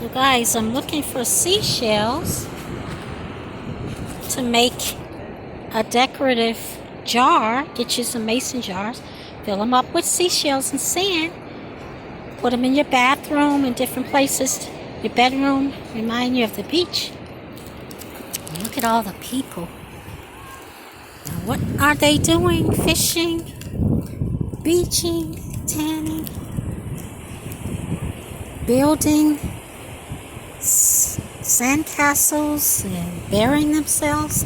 So guys, I'm looking for seashells to make a decorative jar. Get you some mason jars, fill them up with seashells and sand, put them in your bathroom and different places. Your bedroom, remind you of the beach. And look at all the people. Now, what are they doing? Fishing, beaching, tanning, building sandcastles and burying themselves.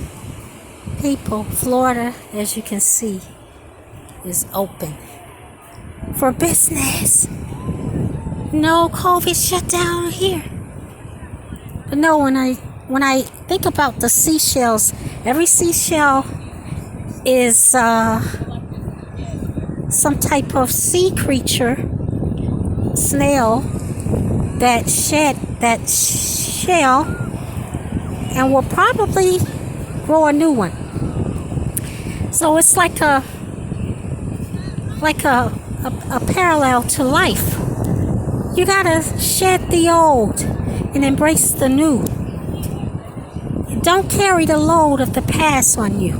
People, Florida, as you can see, is open for business. No COVID shut down here. But no, when I think about the seashells, every seashell is some type of sea creature, snail, that shed that shell and will probably grow a new one. So it's like a parallel to life. You gotta shed the old and embrace the new. Don't carry the load of the past on you.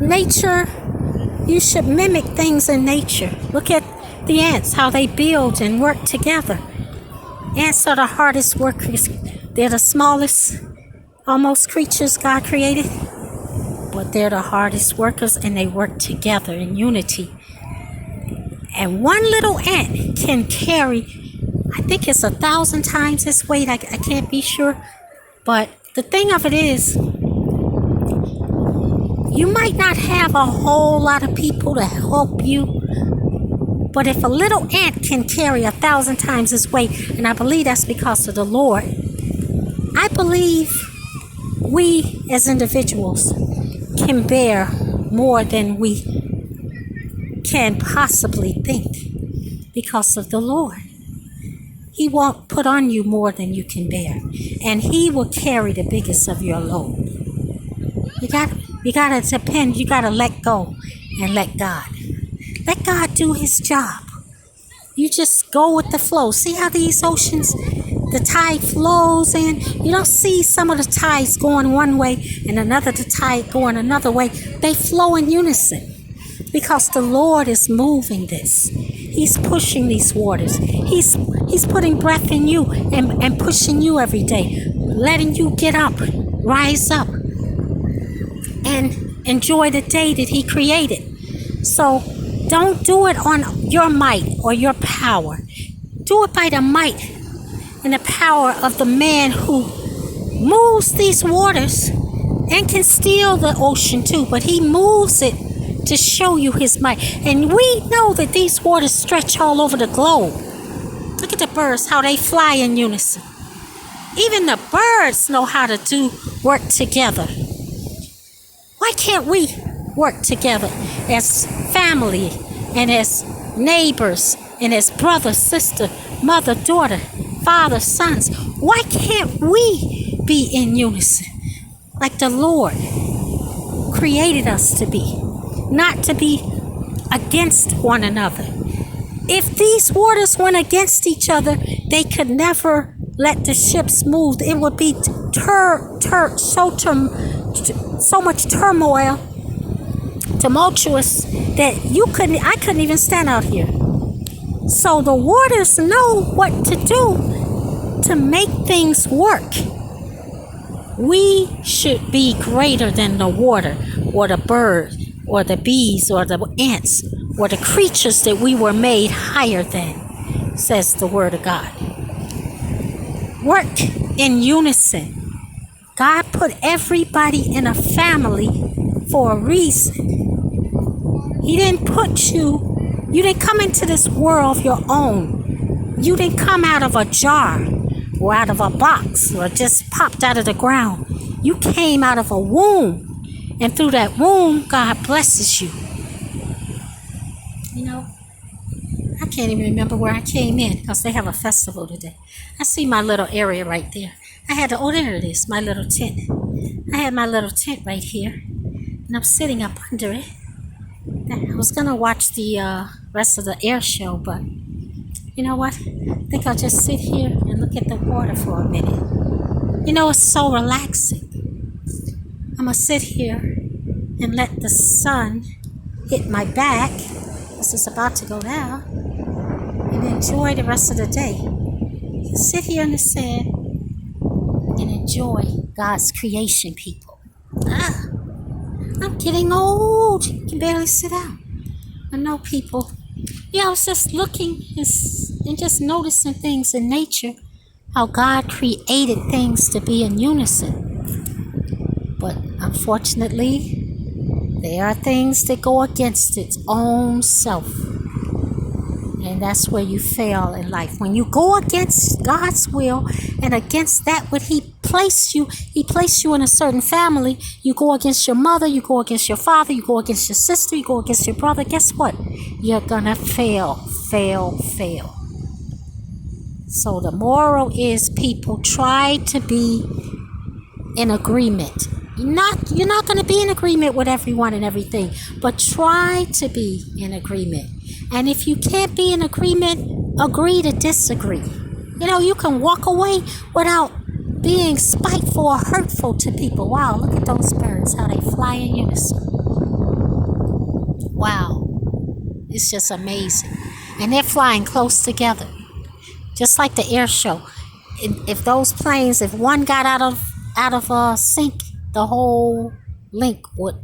Nature, you should mimic things in nature. Look at the ants, how they build and work together. Ants are the hardest workers. They're the smallest, almost creatures God created, but they're the hardest workers, and they work together in unity. And one little ant can carry, I think it's 1,000 times its weight. I can't be sure. But the thing of it is, you might not have a whole lot of people to help you, but if a little ant can carry 1,000 times its weight, and I believe that's because of the Lord, I believe we as individuals can bear more than we can possibly think because of the Lord. He won't put on you more than you can bear, and He will carry the biggest of your load. You gotta depend. You gotta let go and let God. Let God do His job. You just go with the flow. See how these oceans, the tide flows in. You don't see some of the tides going one way and the tide going another way. They flow in unison because the Lord is moving this. He's pushing these waters. He's putting breath in you and pushing you every day, letting you get up, rise up, and enjoy the day that He created. So don't do it on your might or your power. Do it by the might and the power of the man who moves these waters and can steal the ocean too, but He moves it to show you His might. And we know that these waters stretch all over the globe. Look at the birds, how they fly in unison. Even the birds know how to work together. Why can't we work together as family and as neighbors and as brother, sister, mother, daughter, father, sons? Why can't we be in unison like the Lord created us to be? Not to be against one another. If these waters went against each other, they could never let the ships move. It would be so much turmoil, tumultuous, that I couldn't even stand out here. So the waters know what to do to make things work. We should be greater than the water or the bird or the bees or the ants or the creatures that we were made higher than, says the Word of God. Work in unison. God put everybody in a family for a reason. He didn't put you didn't come into this world of your own. You didn't come out of a jar or out of a box or just popped out of the ground. You came out of a womb. And through that womb, God blesses you. You know, I can't even remember where I came in because they have a festival today. I see my little area right there. There it is, my little tent. I had my little tent right here, and I'm sitting up under it. I was going to watch the rest of the air show, but You know what? I think I'll just sit here and look at the water for a minute. It's so relaxing. I'm going to sit here and let the sun hit my back. This is about to go down. And enjoy the rest of the day. Sit here in the sand and enjoy God's creation, people. I'm getting old. You can barely sit down. I know, people. I was just looking and just noticing things in nature, how God created things to be in unison. But unfortunately, there are things that go against its own self. And that's where you fail in life. When you go against God's will and against that what He placed you in a certain family. You go against your mother, you go against your father, you go against your sister, you go against your brother. Guess what? You're gonna fail. So the moral is, people, try to be in agreement. You're not going to be in agreement with everyone and everything, but try to be in agreement. And if you can't be in agreement, agree to disagree. You can walk away without being spiteful or hurtful to people. Wow, look at those birds, how they fly in unison. Wow, it's just amazing. And they're flying close together, just like the air show. If those planes, if one got out of sync, the whole link would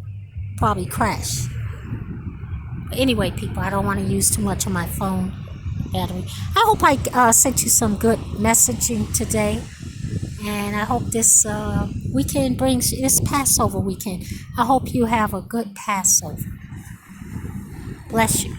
probably crash. But anyway, people, I don't want to use too much of my phone battery. I hope I sent you some good messaging today. And I hope this weekend brings, this Passover weekend, I hope you have a good Passover. Bless you.